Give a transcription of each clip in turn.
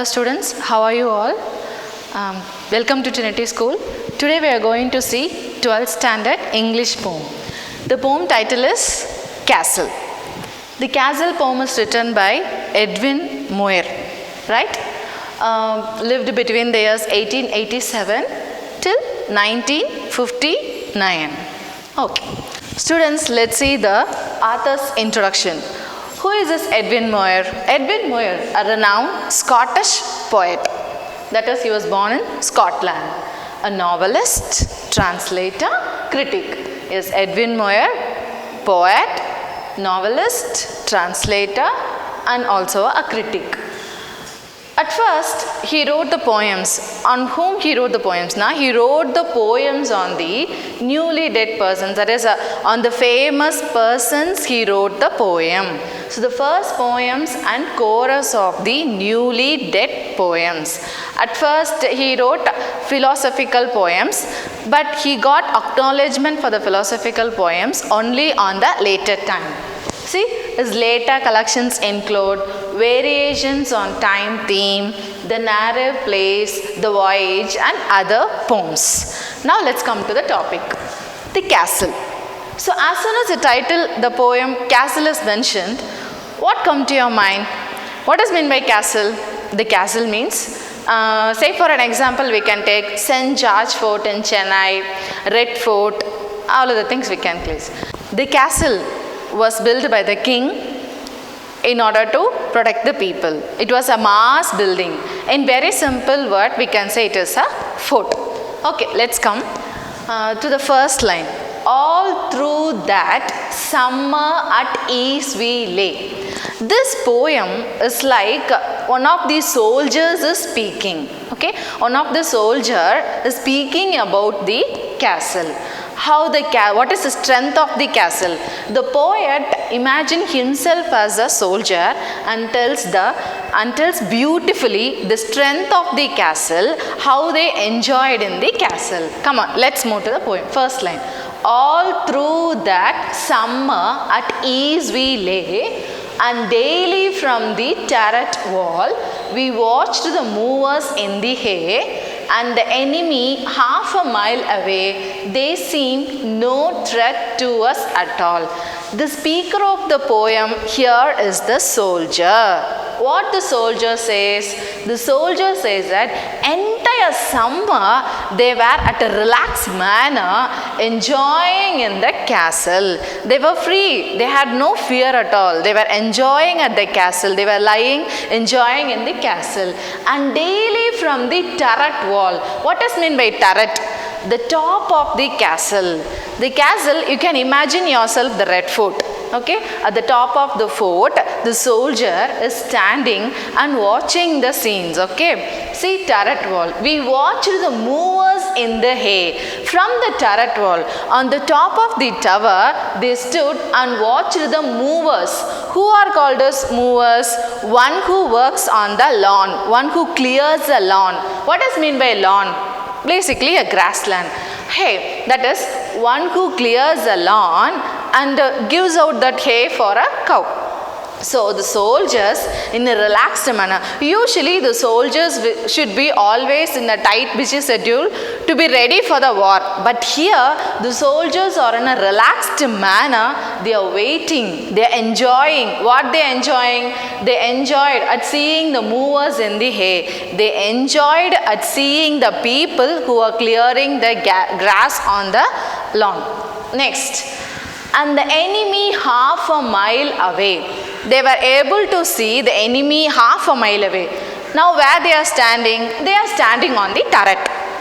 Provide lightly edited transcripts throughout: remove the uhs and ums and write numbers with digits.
students, how are you all? Welcome to Trinity School. Today we are going to see 12th standard English poem. The poem title is Castle. The Castle poem is written by Edwin Moir, right? Lived between the years 1887 till 1959. Okay. Students, let's see the author's introduction. Who is this Edwin Moir? Edwin Moir, a renowned Scottish poet. That is, he was born in Scotland. A novelist, translator, critic. Yes, Edwin Moir, poet, novelist, translator, and also a critic. At first, he wrote the poems. On whom he wrote the poems? Now, he wrote the poems on the newly dead persons. That is, on the famous persons he wrote the poem. So, the first poems and chorus of the newly dead poems. At first, he wrote philosophical poems, but he got acknowledgement for the philosophical poems only on the later time. See, his later collections include variations on time theme, the narrative plays, the voyage, and other poems. Now let's come to the topic, the castle. So as soon as the title, the poem Castle is mentioned, what comes to your mind? What is meant by castle? The castle means, say for an example, we can take St. George Fort in Chennai, Red Fort, all of the things we can place. The castle was built by the king in order to protect the people. It was a mass building. In very simple word, we can say it is a fort. Okay, let's come to the first line. All through that summer at ease we lay. This poem is like one of the soldiers is speaking. Okay, one of the soldier is speaking about the castle. What is the strength of the castle? The poet imagines himself as a soldier and tells beautifully the strength of the castle, how they enjoyed in the castle. Come on, let's move to the poem. First line. All through that summer at ease we lay, and daily from the turret wall we watched the movers in the hay, and the enemy half a mile away, they seemed no threat to us at all. The speaker of the poem here is the soldier. What the soldier says? The soldier says that entire summer they were at a relaxed manner enjoying in the castle. They were free. They had no fear at all. They were enjoying at the castle. They were lying, enjoying in the castle. And daily from the turret wall. What is meant by turret? The top of the castle. The castle, you can imagine yourself the Red Fort. Okay, at the top of the fort, the soldier is standing and watching the scenes. Okay, see turret wall. We watched the movers in the hay. From the turret wall, on the top of the tower, they stood and watched the movers. Who are called as movers? One who works on the lawn, one who clears the lawn. What does mean by lawn? Basically a grassland. Hay, that is one who clears the lawn and gives out that hay for a cow. So the soldiers in a relaxed manner. Usually the soldiers should be always in a tight busy schedule to be ready for the war. But here the soldiers are in a relaxed manner. They are waiting. They are enjoying. What they are enjoying? They enjoyed at seeing the movers in the hay. They enjoyed at seeing the people who are clearing the grass on the lawn. Next. And the enemy half a mile away. They were able to see the enemy half a mile away. Now where they are standing? They are standing on the turret.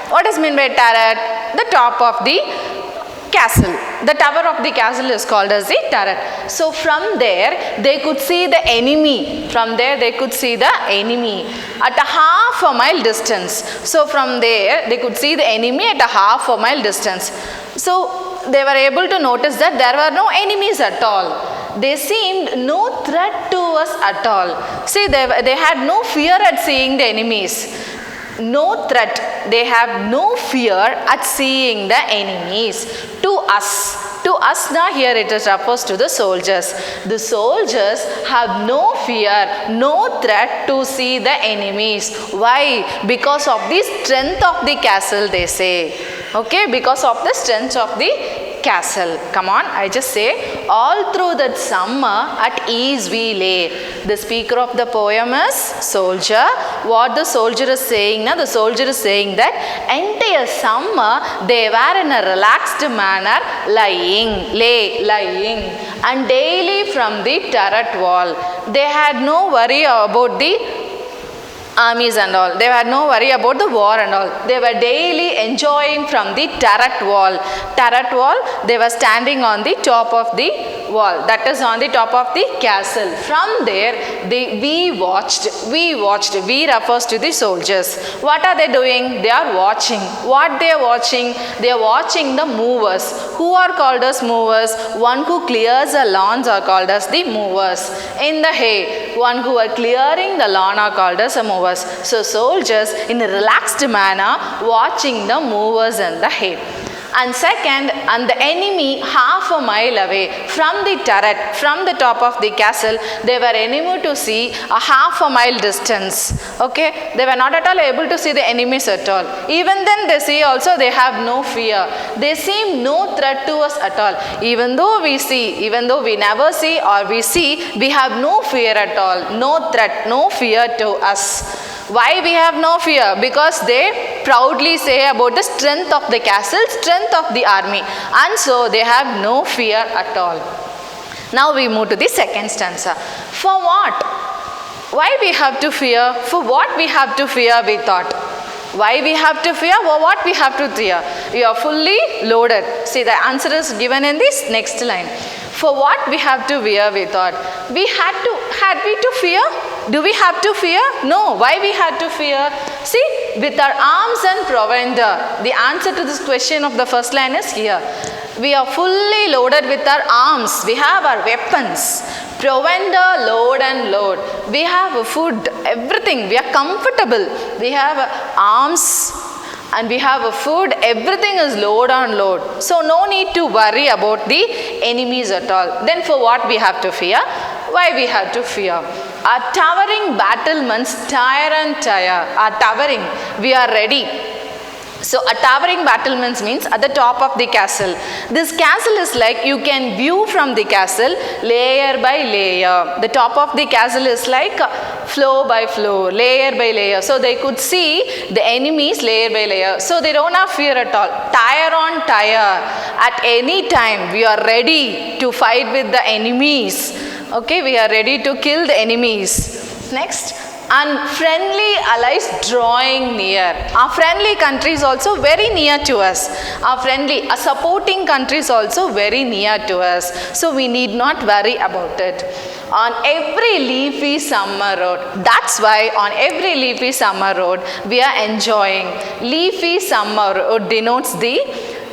What is meant by turret? The top of the castle. The tower of the castle is called as the turret. So from there they could see the enemy. From there they could see the enemy at a half a mile distance. So from there they could see the enemy at a half a mile distance. So they were able to notice that there were no enemies at all. They seemed no threat to us at all. See, they had no fear at seeing the enemies. No threat. They have no fear at seeing the enemies. To us, to us now here it is refers to the soldiers. The soldiers have no fear, no threat to see the enemies. Why? Because of the strength of the castle, they say. Okay, because of the strength of the castle. Come on, I just say, all through that summer at ease we lay. The speaker of the poem is soldier. What the soldier is saying now? The soldier is saying that entire summer they were in a relaxed manner lying, and daily from the turret wall. They had no worry about the armies and all. They had no worry about the war and all. They were daily enjoying from the turret wall. Turret wall, they were standing on the top of the wall. That is on the top of the castle. From there, we watched. We refers to the soldiers. What are they doing? They are watching. What they are watching? They are watching the movers. Who are called as movers? One who clears the lawns are called as the movers. In the hay, one who are clearing the lawn are called as a movers. So soldiers in a relaxed manner watching the movers in the hay. And second, and the enemy half a mile away from the turret, from the top of the castle, they were able to see a half a mile distance. Okay, they were not at all able to see the enemies at all. Even then they see also they have no fear. They seem no threat to us at all. Even though we never see or we see, we have no fear at all. No threat, no fear to us. Why we have no fear? Because they proudly say about the strength of the castle, strength of the army, and so they have no fear at all. Now we move to the second stanza. For what? Why we have to fear? For what we have to fear, we thought. Why we have to fear? For what we have to fear? We are fully loaded. See, the answer is given in this next line. For what we have to fear, we thought. Had we to fear? Do we have to fear? No. Why we had to fear? See, with our arms and provender. The answer to this question of the first line is here. We are fully loaded with our arms. We have our weapons. Provender, load and load. We have food, everything. We are comfortable. We have arms and we have food. Everything is load on load. So no need to worry about the enemies at all. Then for what we have to fear? Why we have to fear? Our towering battlements tire and tire. Are towering. We are ready. So a towering battlements means at the top of the castle. This castle is like you can view from the castle layer by layer. The top of the castle is like floor by floor, layer by layer. So they could see the enemies layer by layer. So they don't have fear at all. Tire on tire. At any time we are ready to fight with the enemies. Okay, we are ready to kill the enemies. Next. And friendly allies drawing near. Our friendly country is also very near to us. Our supporting country is also very near to us. So we need not worry about it. On every leafy summer road. That's why on every leafy summer road we are enjoying. Leafy summer road denotes the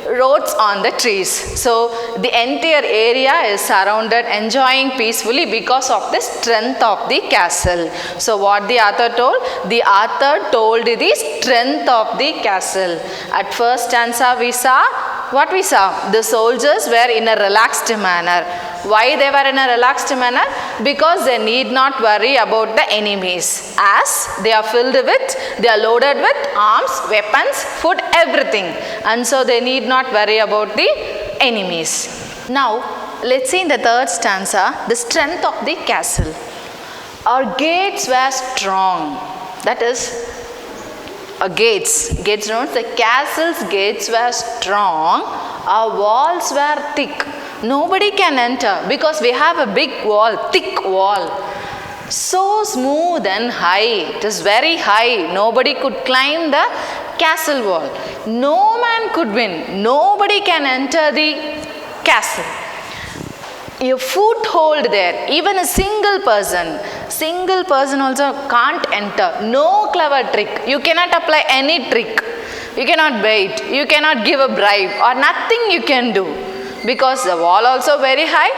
roads on the trees. So the entire area is surrounded, enjoying peacefully because of the strength of the castle. So what the author told? The author told the strength of the castle. At first stanza we saw, what we saw? The soldiers were in a relaxed manner. Why they were in a relaxed manner? Because they need not worry about the enemies, as they are loaded with arms, weapons, food, everything, and so they need not worry about the enemies. Now let's see in the third stanza the strength of the castle. Our gates were strong. That is gates denotes the castle's gates were strong. Our walls were thick. Nobody can enter because we have a big wall, thick wall. So smooth and high. It is very high. Nobody could climb the castle wall. No man could win. Nobody can enter the castle. A foothold there. Even a single person also can't enter. No clever trick. You cannot apply any trick. You cannot bait. You cannot give a bribe or nothing you can do. Because the wall also very high,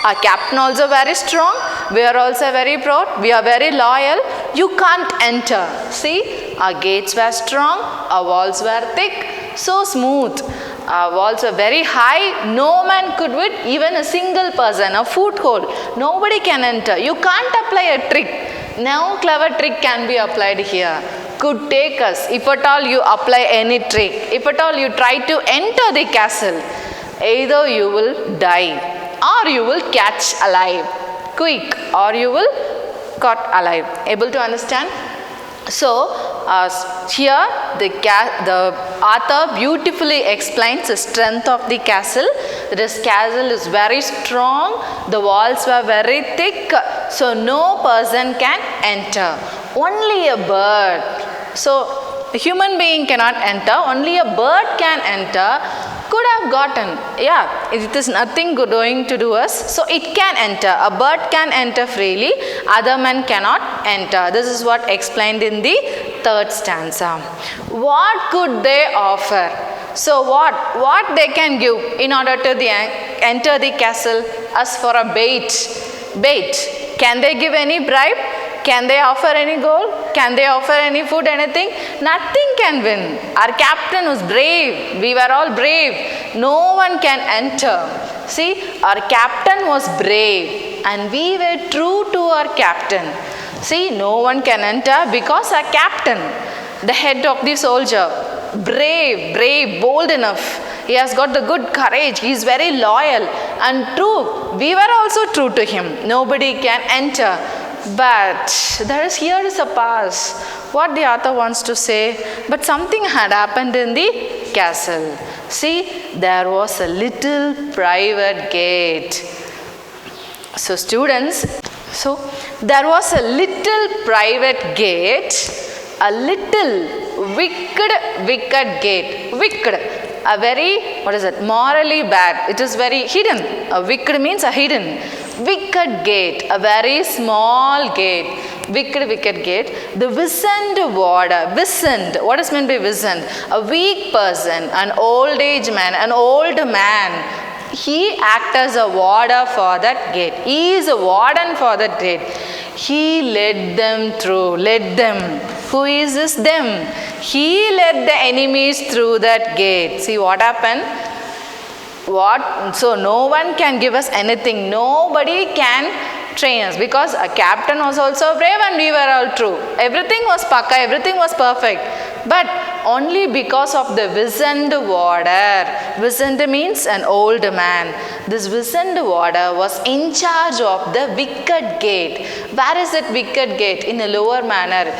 our captain also very strong, we are also very proud, we are very loyal, you can't enter. See, our gates were strong, our walls were thick, so smooth. Walls were very high. No man could with even a single person, a foothold. Nobody can enter. You can't apply a trick. No clever trick can be applied here. Could take us. If at all you apply any trick, if at all you try to enter the castle, either you will die or you will catch alive quick, or you will caught alive. Able to understand? So here the author beautifully explains the strength of the castle. This castle is very strong, the walls were very thick, so no person can enter. Only a bird. So a human being cannot enter, only a bird can enter. Could have gotten, yeah, it is nothing going to do us, so it can enter. A bird can enter freely, other men cannot enter. This is what explained in the third stanza. What could they offer? So what they can give in order to enter the castle? As for a bait, can they give any bribe? Can they offer any gold? Can they offer any food, anything? Nothing can win. Our captain was brave. We were all brave. No one can enter. See, our captain was brave and we were true to our captain. See, no one can enter because our captain, the head of the soldier, brave, bold enough. He has got the good courage. He is very loyal and true. We were also true to him. Nobody can enter. But here is a pause. What the author wants to say, but something had happened in the castle. See, there was a little private gate. So students, there was a little private gate, a little wicked gate. Wicked, a very, morally bad. It is very hidden. A wicked means a hidden. Wicked gate, a very small gate. Wicked gate. The wizened warder. Wizened. What is meant by wizened? A weak person, an old age man, an old man. He acts as a warder for that gate. He is a warden for that gate. He led them through. Led them. Who is this them? He led the enemies through that gate. See what happened? So no one can give us anything. Nobody can train us because a captain was also brave and we were all true. Everything was pakka, everything was perfect. But only because of the wizened warder. Wizened means an old man. This wizened warder was in charge of the wicket gate. Where is that wicket gate? In a lower manner.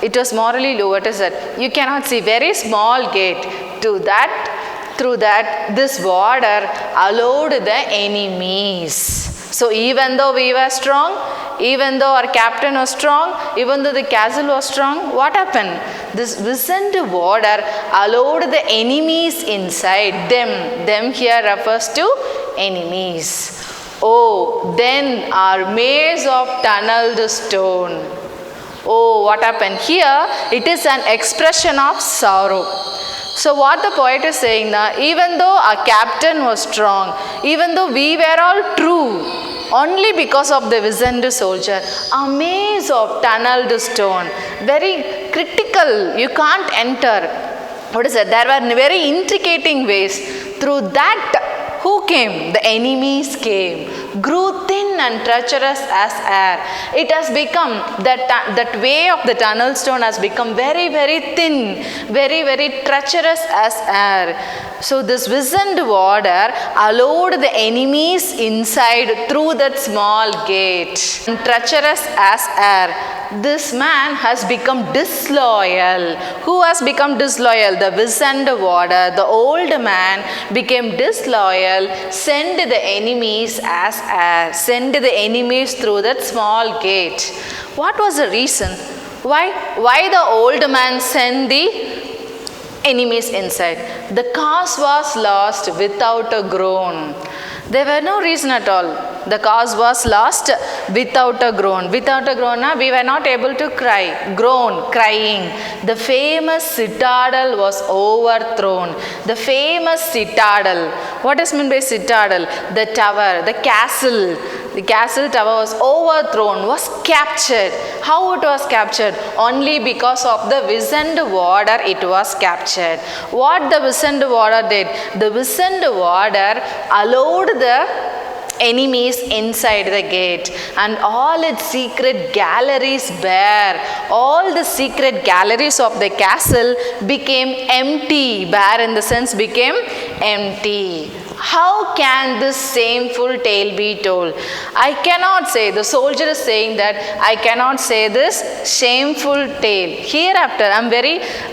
It was morally low. What is that? You cannot see. Very small gate. Through that, this warder allowed the enemies. So even though we were strong, even though our captain was strong, even though the castle was strong, what happened? This wizened warder allowed the enemies inside. Them here refers to enemies. Oh, then our maze of tunneled stone. Oh, what happened? Here, it is an expression of sorrow. So what the poet is saying now, even though our captain was strong, even though we were all true, only because of the wizened soldier, a maze of tunneled stone, very critical, you can't enter. What is it? There were very intricating ways. Through that, who came? The enemies came. Grew thin and treacherous as air. It has become, that way of the tunnel stone has become very, very thin, very, very treacherous as air. So this wizened warder allowed the enemies inside through that small gate. And treacherous as air. This man has become disloyal. Who has become disloyal? The wizened warder, the old man became disloyal, sent the enemies as air, sent the enemies through that small gate. What was the reason? Why the old man sent the enemies inside? The cause was lost without a groan. There were no reason at all. The cause was lost without a groan. Without a groan, we were not able to cry. Groan, crying. The famous citadel was overthrown. The famous citadel. What is meant by citadel? The tower, the castle. The castle tower was overthrown, was captured. How it was captured? Only because of the Wisent warder it was captured. What the Wisent warder did? The Wisent warder allowed the enemies inside the gate, and all its secret galleries bare. All the secret galleries of the castle became empty. Bare in the sense became empty. How can this shameful tale be told? I cannot say, the soldier is saying that I cannot say this shameful tale. Hereafter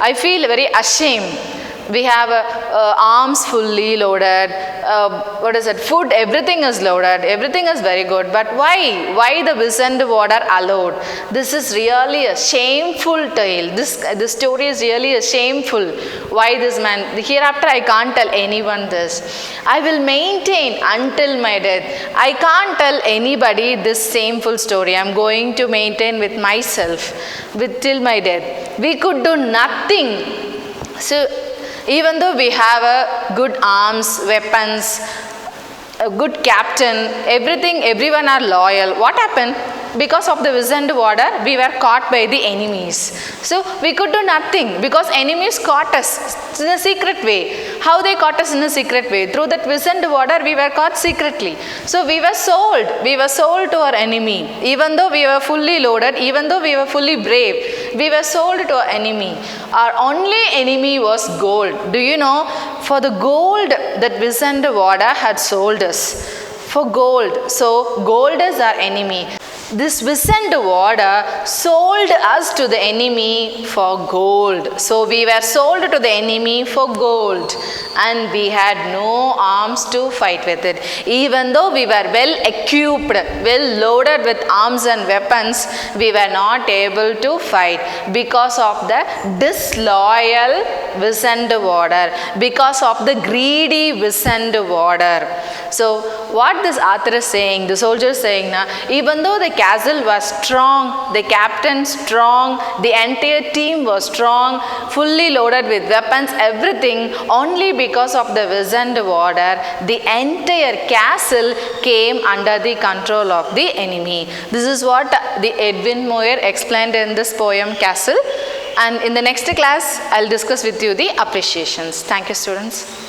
I feel very ashamed. We have arms fully loaded, food, everything is loaded, everything is very good. But why the Wisent warder allowed? This is really a shameful tale. This story is really a shameful. Why this man? Hereafter I can't tell anyone this. I will maintain until my death. I can't tell anybody this shameful story. I am going to maintain with myself till my death. We could do nothing. So even though we have a good arms, weapons, a good captain, everyone are loyal. What happened? Because of the Wisent warder, we were caught by the enemies. So we could do nothing because enemies caught us in a secret way. How they caught us in a secret way? Through that Wisent warder, we were caught secretly. So we were sold. We were sold to our enemy. Even though we were fully loaded, even though we were fully brave, we were sold to our enemy. Our only enemy was gold. Do you know? For the gold that Wisent warder had sold us. For gold. So gold is our enemy. This Wisent warder sold us to the enemy for gold. So we were sold to the enemy for gold, and we had no arms to fight with it. Even though we were well equipped, well loaded with arms and weapons, we were not able to fight because of the disloyal Wisent warder, because of the greedy Wisent warder. So what this author is saying, the soldier is saying, even though the castle was strong, the captain strong, the entire team was strong, fully loaded with weapons, everything, only because of the Wisent warder, the entire castle came under the control of the enemy. This is what the Edwin Moir explained in this poem Castle. And in the next class, I'll discuss with you the appreciations. Thank you, students.